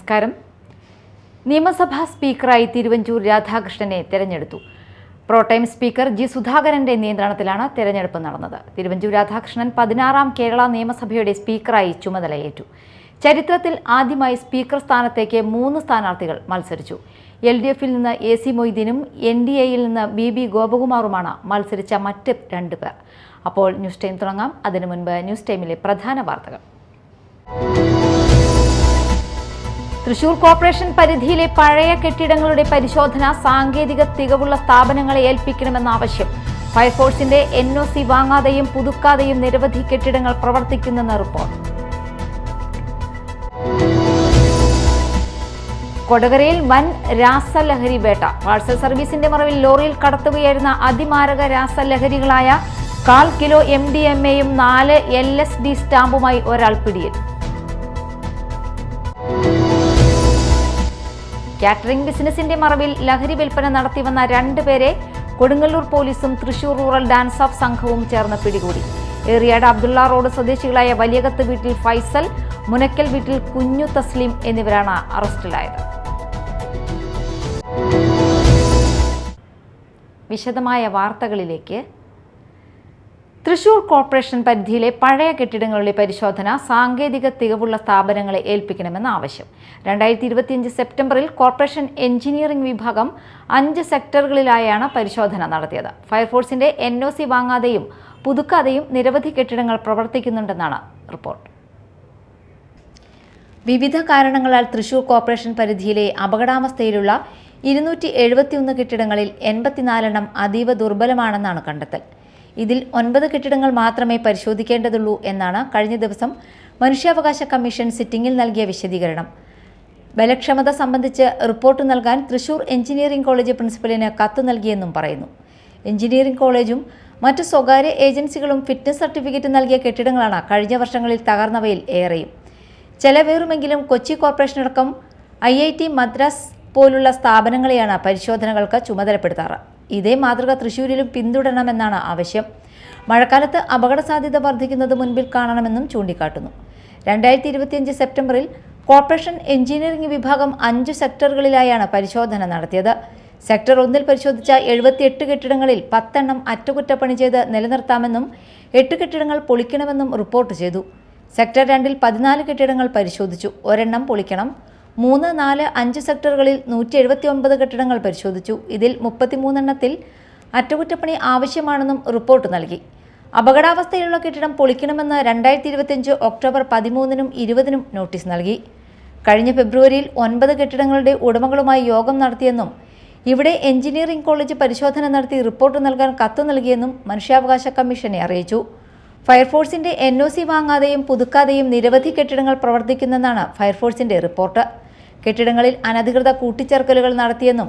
നമസ്കാരം. നിയമസഭാ സ്പീക്കറായി തിരുവഞ്ചൂർ രാധാകൃഷ്ണനെ തെരഞ്ഞെടുത്തു. പ്രോടൈം സ്പീക്കർ ജി സുധാകരന്റെ നിയന്ത്രണത്തിലാണ് തെരഞ്ഞെടുപ്പ് നടന്നത്. തിരുവഞ്ചൂർ രാധാകൃഷ്ണൻ 16ാം കേരള നിയമസഭയുടെ സ്പീക്കറായി ചുമതലയേറ്റു. ചരിത്രത്തിൽ ആദ്യമായി സ്പീക്കർ സ്ഥാനത്തേക്ക് 3 സ്ഥാനാർത്ഥികൾ മത്സരിച്ചു. LDFിൽ നിന്ന് AC മൊയ്തീനും NDAയിൽ നിന്ന് BB ഗോപകുമാറുമാണ് മത്സരിച്ച മറ്റ് 2 പേർ. അപ്പോൾ ന്യൂസ് ടൈം തുടങ്ങാം. അതിനു മുൻപ് ന്യൂസ് ടൈമിലെ പ്രധാന വാർത്തകൾ. തൃശൂർ കോർപ്പറേഷൻ പരിധിയിലെ പഴയ കെട്ടിടങ്ങളുടെ പരിശോധന സാങ്കേതിക തികവുള്ള സ്ഥാപനങ്ങളെ ഏൽപ്പിക്കണമെന്ന ആവശ്യം. ഫയർഫോഴ്സിന്റെ NOC വാങ്ങാതെയും പുതുക്കാതെയും നിരവധി കെട്ടിടങ്ങൾ പ്രവർത്തിക്കുന്നെന്ന് റിപ്പോർട്ട്. കൊടകരയിൽ വൻ രാസലഹരി വേട്ട. പാഴ്സൽ സർവീസിന്റെ മറവിൽ ലോറിയിൽ കടത്തുകയായിരുന്ന അതിമാരക രാസലഹരികളായ 1/4 കിലോ MDMAയും 4 LSD സ്റ്റാമ്പുമായി ഒരാൾ പിടിയിൽ. കാറ്ററിംഗ് ബിസിനസിന്റെ മറവിൽ ലഹരി വിൽപ്പന നടത്തിവന്ന 2 പേരെ കൊടുങ്ങല്ലൂർ പോലീസും തൃശൂർ റൂറൽ ഡാൻസ് ഓഫ് സംഘവും ചേർന്ന് പിടികൂടി. ഏറിയാട് അബ്ദുള്ള റോഡ് സ്വദേശികളായ വലിയകത്ത് വീട്ടിൽ ഫൈസൽ, മുനക്കൽ വീട്ടിൽ കുഞ്ഞു തസ്ലീം എന്നിവരാണ് അറസ്റ്റിലായത്. വിശദമായ വാർത്തകളിലേക്ക്. തൃശൂർ കോർപ്പറേഷൻ പരിധിയിലെ പഴയ കെട്ടിടങ്ങളുടെ പരിശോധന സാങ്കേതിക തികവുള്ള സ്ഥാപനങ്ങളെ ഏൽപ്പിക്കണമെന്ന ആവശ്യം. 2025 സെപ്റ്റംബറിൽ കോർപ്പറേഷൻ എഞ്ചിനീയറിംഗ് വിഭാഗം 5 സെക്ടറുകളിലായാണ് പരിശോധന നടത്തിയത്. ഫയർഫോഴ്സിന്റെ NOC വാങ്ങാതെയും പുതുക്കാതെയും നിരവധി കെട്ടിടങ്ങൾ പ്രവർത്തിക്കുന്നുണ്ടെന്നാണ് റിപ്പോർട്ട്. വിവിധ കാരണങ്ങളാൽ തൃശൂർ കോർപ്പറേഷൻ പരിധിയിലെ അപകടാവസ്ഥയിലുള്ള 271 കെട്ടിടങ്ങളിൽ 84 അതീവ ദുർബലമാണെന്നാണ് കണ്ടെത്തൽ. ഇതിൽ 9 കെട്ടിടങ്ങൾ മാത്രമേ പരിശോധിക്കേണ്ടതുള്ളൂ എന്നാണ് കഴിഞ്ഞ ദിവസം മനുഷ്യാവകാശ കമ്മീഷൻ സിറ്റിംഗിൽ നൽകിയ വിശദീകരണം. ബലക്ഷമത സംബന്ധിച്ച് റിപ്പോർട്ട് നൽകാൻ തൃശൂർ എഞ്ചിനീയറിംഗ് കോളേജ് പ്രിൻസിപ്പലിന് കത്ത് നൽകിയെന്നും പറയുന്നു. എഞ്ചിനീയറിംഗ് കോളേജും മറ്റു സ്വകാര്യ ഏജൻസികളും ഫിറ്റ്നസ് സർട്ടിഫിക്കറ്റ് നൽകിയ കെട്ടിടങ്ങളാണ് കഴിഞ്ഞ വർഷങ്ങളിൽ തകർന്നവയിൽ ഏറെയും. ചെലവേറുമെങ്കിലും കൊച്ചി കോർപ്പറേഷനടക്കം IIT മദ്രാസ് പോലുള്ള സ്ഥാപനങ്ങളെയാണ് പരിശോധനകൾക്ക് ചുമതലപ്പെടുത്താറ്. ഇതേ മാതൃക തൃശൂരിലും പിന്തുടരണമെന്നാണ് ആവശ്യം. മഴക്കാലത്ത് അപകട സാധ്യത വർദ്ധിക്കുന്നത് മുൻപിൽ കാണണമെന്നും ചൂണ്ടിക്കാട്ടുന്നു. 2025 സെപ്റ്റംബറിൽ കോർപ്പറേഷൻ എഞ്ചിനീയറിംഗ് വിഭാഗം 5 സെക്ടറുകളിലായാണ് പരിശോധന നടത്തിയത്. സെക്ടർ 1-ൽ പരിശോധിച്ച 78 കെട്ടിടങ്ങളിൽ 10 അറ്റകുറ്റപ്പണി ചെയ്ത് നിലനിർത്താമെന്നും 8 കെട്ടിടങ്ങൾ പൊളിക്കണമെന്നും റിപ്പോർട്ട് ചെയ്തു. സെക്ടർ 2-ൽ 14 കെട്ടിടങ്ങൾ പരിശോധിച്ചു. 1 പൊളിക്കണം. 3, 4, 5 സെക്ടറുകളിൽ 179 കെട്ടിടങ്ങൾ പരിശോധിച്ചു. ഇതിൽ 33 അറ്റകുറ്റപ്പണി ആവശ്യമാണെന്നും റിപ്പോർട്ട് നൽകി. അപകടാവസ്ഥയിലുള്ള കെട്ടിടം പൊളിക്കണമെന്ന് 2025 ഒക്ടോബർ 13-നും 20-നും നോട്ടീസ് നൽകി. കഴിഞ്ഞ ഫെബ്രുവരിയിൽ 9 കെട്ടിടങ്ങളുടെ ഉടമകളുമായി യോഗം നടത്തിയെന്നും ഇവിടെ എഞ്ചിനീയറിംഗ് കോളേജ് പരിശോധന നടത്തി റിപ്പോർട്ട് നൽകാൻ കത്ത് നൽകിയെന്നും മനുഷ്യാവകാശ കമ്മീഷനെ അറിയിച്ചു. ഫയർഫോഴ്സിന്റെ NOC വാങ്ങാതെയും പുതുക്കാതെയും നിരവധി കെട്ടിടങ്ങൾ പ്രവർത്തിക്കുന്നെന്നാണ് ഫയർഫോഴ്സിന്റെ റിപ്പോർട്ട്. കെട്ടിടങ്ങളിൽ അനധികൃത കൂട്ടിച്ചേർക്കലുകൾ നടത്തിയെന്നും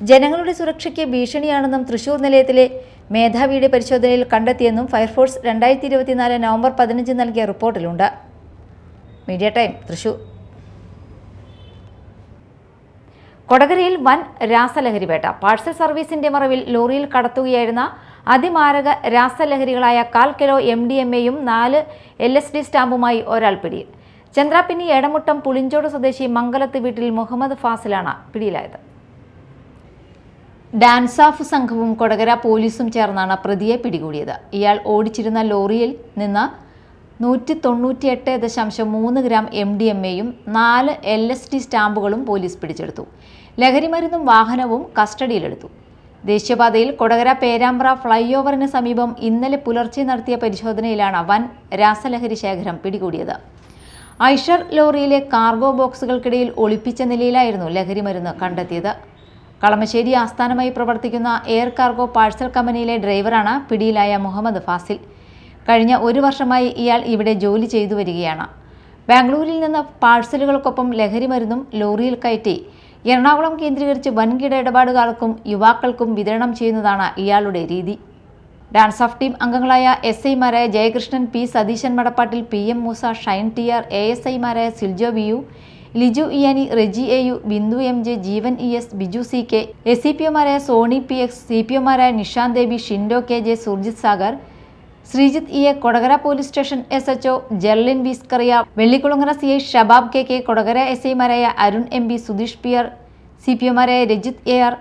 ജനങ്ങളുടെ സുരക്ഷയ്ക്ക് ഭീഷണിയാണെന്നും തൃശൂർ നിലയത്തിലെ മേധാവിയുടെ പരിശോധനയിൽ കണ്ടെത്തിയെന്നും ഫയർഫോഴ്സ് 2024 നവംബർ 15 നൽകിയ റിപ്പോർട്ടിലുണ്ട്. Media time Thrissur. കൊടകരയിൽ വൻ രാസലഹരി വേട്ട. പാഴ്സൽ സർവീസിന്റെ മറവിൽ ലോറിയിൽ കടത്തുകയായിരുന്ന അതിമാരക രാസലഹരികളായ 1/4 കിലോ MDMAയും 4 LSD സ്റ്റാമ്പുമായി ഒരാൾ പിടിയിൽ. ചന്ദ്രാപിന്നി എടമുട്ടം പുളിഞ്ചോട് സ്വദേശി മംഗലത്ത് വീട്ടിൽ മുഹമ്മദ് ഫാസിലാണ് പിടിയിലായത്. ഡാൻസ് ഓഫ് സംഘവും കൊടകര പോലീസും ചേർന്നാണ് പ്രതിയെ പിടികൂടിയത്. ഇയാൾ ഓടിച്ചിരുന്ന ലോറിയിൽ നിന്ന് 198.3 ഗ്രാം MDMAയും 4 LSD സ്റ്റാമ്പുകളും പോലീസ് പിടിച്ചെടുത്തു. ലഹരിമരുന്നും വാഹനവും കസ്റ്റഡിയിലെടുത്തു. ദേശീയപാതയിൽ കൊടകര പേരാമ്പ്ര ഫ്ലൈ ഓവറിന് സമീപം ഇന്നലെ പുലർച്ചെ നടത്തിയ പരിശോധനയിലാണ് വൻ രാസലഹരി ശേഖരം പിടികൂടിയത്. ഐഷർ ലോറിയിലെ കാർഗോ ബോക്സുകൾക്കിടയിൽ ഒളിപ്പിച്ച നിലയിലായിരുന്നു ലഹരിമരുന്ന് കണ്ടെത്തിയത്. കളമശ്ശേരി ആസ്ഥാനമായി പ്രവർത്തിക്കുന്ന എയർ കാർഗോ പാഴ്സൽ കമ്പനിയിലെ ഡ്രൈവറാണ് പിടിയിലായ മുഹമ്മദ് ഫാസിൽ. കഴിഞ്ഞ 1 വർഷമായി ഇയാൾ ഇവിടെ ജോലി ചെയ്തു വരികയാണ്. ബാംഗ്ലൂരിൽ നിന്ന് പാഴ്സലുകൾക്കൊപ്പം ലഹരിമരുന്നും ലോറിയിൽ കയറ്റി എറണാകുളം കേന്ദ്രീകരിച്ച് വൻകിട ഇടപാടുകാർക്കും യുവാക്കൾക്കും വിതരണം ചെയ്യുന്നതാണ് ഇയാളുടെ രീതി. ഡാൻസ് ഓഫ് ടീം അംഗങ്ങളായ SI-മാരായ Jayakrishnan, P Satheesan Madappattil, PM Moosa, Shine TR, ASI-മാരായ സിൽജോ VU, ലിജു ഇയാനി, Reji AU, Bindu MJ, Jeevan ES, Biju CK, SCPO-മാരായ സോണി PX, CPO-മാരായ Nishanth Debi, Shindo KJ, Surjith Sagar, Sreejith E A, Kodakara police station SHO Jerlin വിസ്കറിയ, Vellikulangara CI Shabab KK, Kodakara SI മാരായ Arun MB, Sudheesh PR, CPOമാരായ Rajith AR,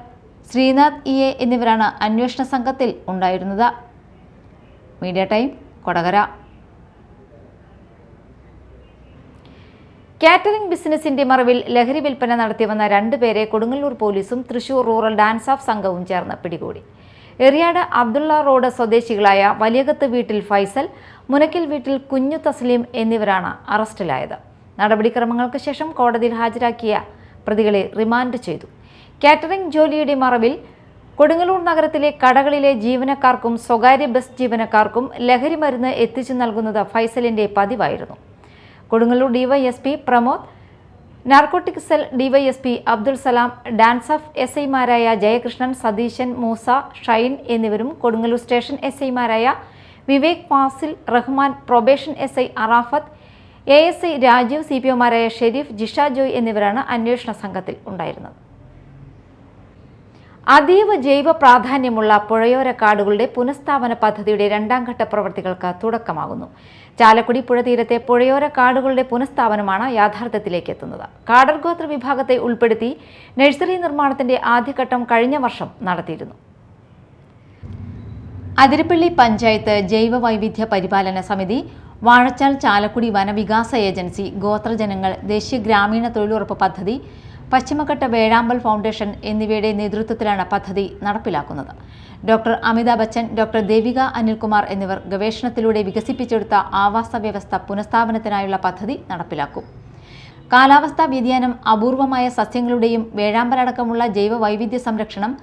Sreenath EA എന്നിവരാണ് അന്വേഷണ സംഘത്തിൽ ഉണ്ടായിരുന്നത്. Media time, Kodakara. കാറ്ററിംഗ് ബിസിനസിന്റെ മറവിൽ ലഹരി വിൽപ്പന നടത്തിവന്ന 2 പേരെ കൊടുങ്ങല്ലൂർ പോലീസും തൃശൂർ റൂറൽ ഡാൻസ് ഓഫ് സംഘവും ചേർന്ന് പിടികൂടി. എറിയാട് അബ്ദുള്ള റോഡ് സ്വദേശികളായ വലിയകത്ത് വീട്ടിൽ ഫൈസൽ, മുനക്കൽ വീട്ടിൽ കുഞ്ഞു തസ്ലീം എന്നിവരാണ് അറസ്റ്റിലായത്. നടപടിക്രമങ്ങൾക്ക് ശേഷം കോടതിയിൽ ഹാജരാക്കിയ പ്രതികളെ റിമാൻഡ് ചെയ്തു. കാറ്ററിംഗ് ജോലിയുടെ മറവിൽ കൊടുങ്ങല്ലൂർ നഗരത്തിലെ കടകളിലെ ജീവനക്കാർക്കും സ്വകാര്യ ബസ് ജീവനക്കാർക്കും ലഹരി മരുന്ന് എത്തിച്ചു നൽകുന്നത് ഫൈസലിന്റെ പതിവായിരുന്നു. Kodungallur DYSP Pramod, narcotic cell DYSP Abdul Salam, dance of SI മാരായ ജയകൃഷ്ണൻ, സതീശൻ, മൂസ, ഷൈൻ എന്നിവരും കൊടുങ്ങല്ലൂർ സ്റ്റേഷൻ SI മാരായ Vivek, Fasil, Rahman, probation SI Arafath, ASI Rajeev, CPOമാരായ ഷെരീഫ്, ജിഷ ജോയ് എന്നിവരാണ് അന്വേഷണ സംഘത്തിൽ ഉണ്ടായിരുന്നത്. അതീവ ജൈവ പ്രാധാന്യമുള്ള പുഴയോര കാടുകളുടെ പുനഃസ്ഥാപന പദ്ധതിയുടെ 2ാം ഘട്ട പ്രവൃത്തികൾക്ക് തുടക്കമാകുന്നു. ചാലക്കുടി പുഴ തീരത്തെ പുഴയോര കാടുകളുടെ പുനഃസ്ഥാപനമാണ് യാഥാർത്ഥ്യത്തിലേക്ക് എത്തുന്നത്. കാടർ ഗോത്ര വിഭാഗത്തെ ഉൾപ്പെടുത്തി നഴ്സറി നിർമ്മാണത്തിന്റെ ആദ്യഘട്ടം കഴിഞ്ഞ വർഷം നടത്തിയിരുന്നു. അതിരപ്പള്ളി പഞ്ചായത്ത് ജൈവ വൈവിധ്യ പരിപാലന സമിതി, വാഴച്ചാൽ ചാലക്കുടി വനവികാസ ഏജൻസി, ഗോത്രജനങ്ങൾ, ദേശീയ ഗ്രാമീണ തൊഴിലുറപ്പ് പദ്ധതി, പശ്ചിമഘട്ട വേഴാമ്പൽ ഫൗണ്ടേഷൻ എന്നിവയുടെ നേതൃത്വത്തിലാണ് പദ്ധതി നടപ്പിലാക്കുന്നത്. ഡോക്ടർ അമിതാഭ് ബച്ചൻ, ഡോക്ടർ ദേവിക അനിൽകുമാർ എന്നിവർ ഗവേഷണത്തിലൂടെ വികസിപ്പിച്ചെടുത്ത ആവാസ വ്യവസ്ഥ പുനഃസ്ഥാപനത്തിനായുള്ള പദ്ധതി നടപ്പിലാക്കും. കാലാവസ്ഥാ വ്യതിയാനം, അപൂർവമായ സസ്യങ്ങളുടെയും വേഴാമ്പലടക്കമുള്ള ജൈവ വൈവിധ്യ സംരക്ഷണം,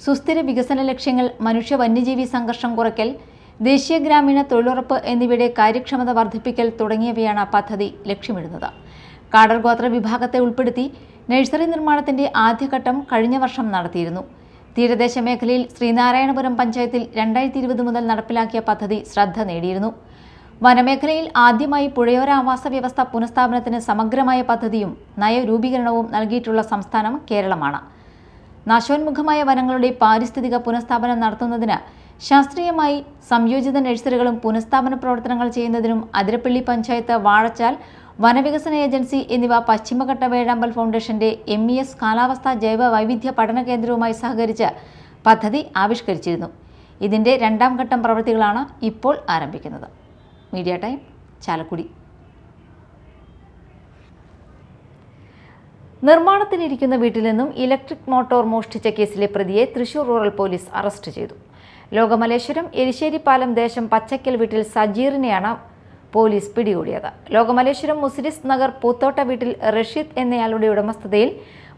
സുസ്ഥിര വികസന ലക്ഷ്യങ്ങൾ, മനുഷ്യ വന്യജീവി സംഘർഷം കുറയ്ക്കൽ, ദേശീയ ഗ്രാമീണ തൊഴിലുറപ്പ് എന്നിവയുടെ കാര്യക്ഷമത വർദ്ധിപ്പിക്കൽ തുടങ്ങിയവയാണ് പദ്ധതി ലക്ഷ്യമിടുന്നത്. കാടർ ഗോത്ര വിഭാഗത്തെ ഉൾപ്പെടുത്തി നഴ്സറി നിർമ്മാണത്തിന്റെ ആദ്യഘട്ടം കഴിഞ്ഞ വർഷം നടത്തിയിരുന്നു. തീരദേശ മേഖലയിൽ ശ്രീനാരായണപുരം പഞ്ചായത്തിൽ 2020 മുതൽ നടപ്പിലാക്കിയ പദ്ധതി ശ്രദ്ധ നേടിയിരുന്നു. വനമേഖലയിൽ ആദ്യമായി പുഴയോര ആവാസ വ്യവസ്ഥ പുനഃസ്ഥാപനത്തിന് സമഗ്രമായ പദ്ധതിയും നയരൂപീകരണവും നൽകിയിട്ടുള്ള സംസ്ഥാനം കേരളമാണ്. നാശോന്മുഖമായ വനങ്ങളുടെ പാരിസ്ഥിതിക പുനഃസ്ഥാപനം നടത്തുന്നതിന് ശാസ്ത്രീയമായി സംയോജിത നഴ്സറികളും പുനഃസ്ഥാപന പ്രവർത്തനങ്ങൾ ചെയ്യുന്നതിനും അതിരപ്പള്ളി പഞ്ചായത്ത്, വാഴച്ചാൽ വനവികസന ഏജൻസി എന്നിവ പശ്ചിമഘട്ട വേഴാമ്പൽ ഫൗണ്ടേഷന്റെ MES കാലാവസ്ഥാ ജൈവ വൈവിധ്യ പഠന കേന്ദ്രവുമായി സഹകരിച്ച് പദ്ധതി ആവിഷ്കരിച്ചിരുന്നു. ഇതിന്റെ 2ാം ഘട്ടം പ്രവൃത്തികളാണ് ഇപ്പോൾ ആരംഭിക്കുന്നത്. Media time, Chalakudy. നിർമ്മാണത്തിലിരിക്കുന്ന വീട്ടിൽ നിന്നും ഇലക്ട്രിക് മോട്ടോർ മോഷ്ടിച്ച കേസിലെ പ്രതിയെ തൃശൂർ റൂറൽ പോലീസ് അറസ്റ്റ് ചെയ്തു. ലോകമലേശ്വരം എരിശ്ശേരിപ്പാലം ദേശം പച്ചക്കൽ വീട്ടിൽ സജീറിനെയാണ് പോലീസ് പിടികൂടിയത്. ലോകമലേശ്വരം മുസിരിസ് നഗർ പൂത്തോട്ട വീട്ടിൽ റഷീദ് എന്നയാളുടെ ഉടമസ്ഥതയിൽ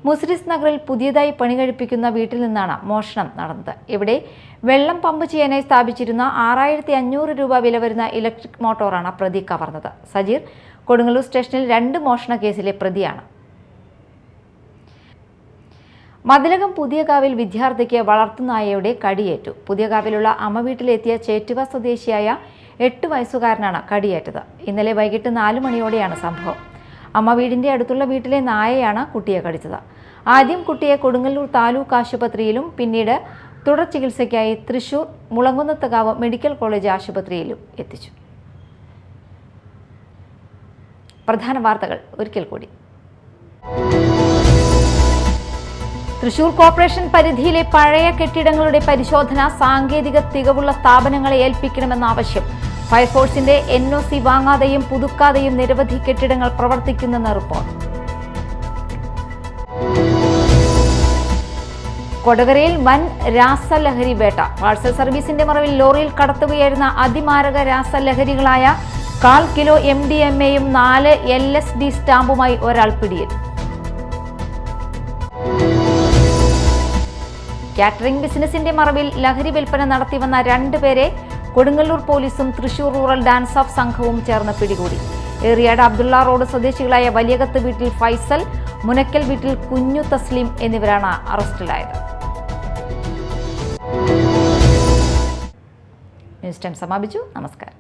മുസിരിസ് നഗറിൽ പുതിയതായി പണി കഴിപ്പിക്കുന്ന വീട്ടിൽ നിന്നാണ് മോഷണം നടന്നത്. ഇവിടെ വെള്ളം പമ്പ് ചെയ്യാനായി സ്ഥാപിച്ചിരുന്ന 6500 രൂപ വില വരുന്ന ഇലക്ട്രിക് മോട്ടോറാണ് പ്രതി കവർന്നത്. സജീർ കൊടുങ്ങല്ലൂർ സ്റ്റേഷനിൽ 2 മോഷണ കേസിലെ പ്രതിയാണ്. മതിലകം പുതിയകാവിൽ വിദ്യാർത്ഥിക്ക് വളർത്തുനായയുടെ കടിയേറ്റു. പുതിയകാവിലുള്ള അമ്മ വീട്ടിലെത്തിയ ചേറ്റുവ സ്വദേശിയായ 8 വയസ്സുകാരനാണ് കടിയേറ്റത്. ഇന്നലെ വൈകിട്ട് 4 മണിയോടെയാണ് സംഭവം. അമ്മ വീടിന്റെ അടുത്തുള്ള വീട്ടിലെ നായയാണ് കുട്ടിയെ കടിച്ചത്. ആദ്യം കുട്ടിയെ കൊടുങ്ങല്ലൂർ താലൂക്ക് ആശുപത്രിയിലും പിന്നീട് തുടർ ചികിത്സയ്ക്കായി തൃശൂർ മുളങ്കുന്നത്തുകാവ് മെഡിക്കൽ കോളേജ് ആശുപത്രിയിലും എത്തിച്ചു. പ്രധാന വാർത്തകൾ ഒരിക്കൽ കൂടി. തൃശൂർ കോർപ്പറേഷൻ പരിധിയിലെ പഴയ കെട്ടിടങ്ങളുടെ പരിശോധന സാങ്കേതിക തികവുള്ള സ്ഥാപനങ്ങളെ ഏൽപ്പിക്കണമെന്ന ആവശ്യം. ഫയർഫോഴ്സിന്റെ NOC വാങ്ങാതെയും പുതുക്കാതെയും നിരവധി കെട്ടിടങ്ങൾ പ്രവർത്തിക്കുന്നെന്ന് റിപ്പോർട്ട്. കൊടകരയിൽ വൻ രാസലഹരി വേട്ട. പാഴ്സൽ സർവീസിന്റെ മറവിൽ ലോറിയിൽ കടത്തുകയായിരുന്ന അതിമാരക രാസലഹരികളായ 1/4 കിലോ MDMAയും 4 LSD സ്റ്റാമ്പുമായി ഒരാൾ പിടിയിൽ. കാറ്ററിംഗ് ബിസിനസിന്റെ മറവിൽ ലഹരി വിൽപ്പന നടത്തിവന്ന 2 പേരെ കൊടുങ്ങല്ലൂർ പോലീസും തൃശൂർ റൂറൽ ഡാൻസ് ഓഫ് സംഘവും ചേർന്ന് പിടികൂടി. എറിയാട് അബ്ദുള്ള റോഡ് സ്വദേശികളായ വലിയകത്ത് വീട്ടിൽ ഫൈസൽ, മുനക്കൽ വീട്ടിൽ കുഞ്ഞു തസ്ലീം എന്നിവരാണ് അറസ്റ്റിലായത്. ന്യൂസ് ടൈം സമാപിച്ചു. നമസ്കാരം.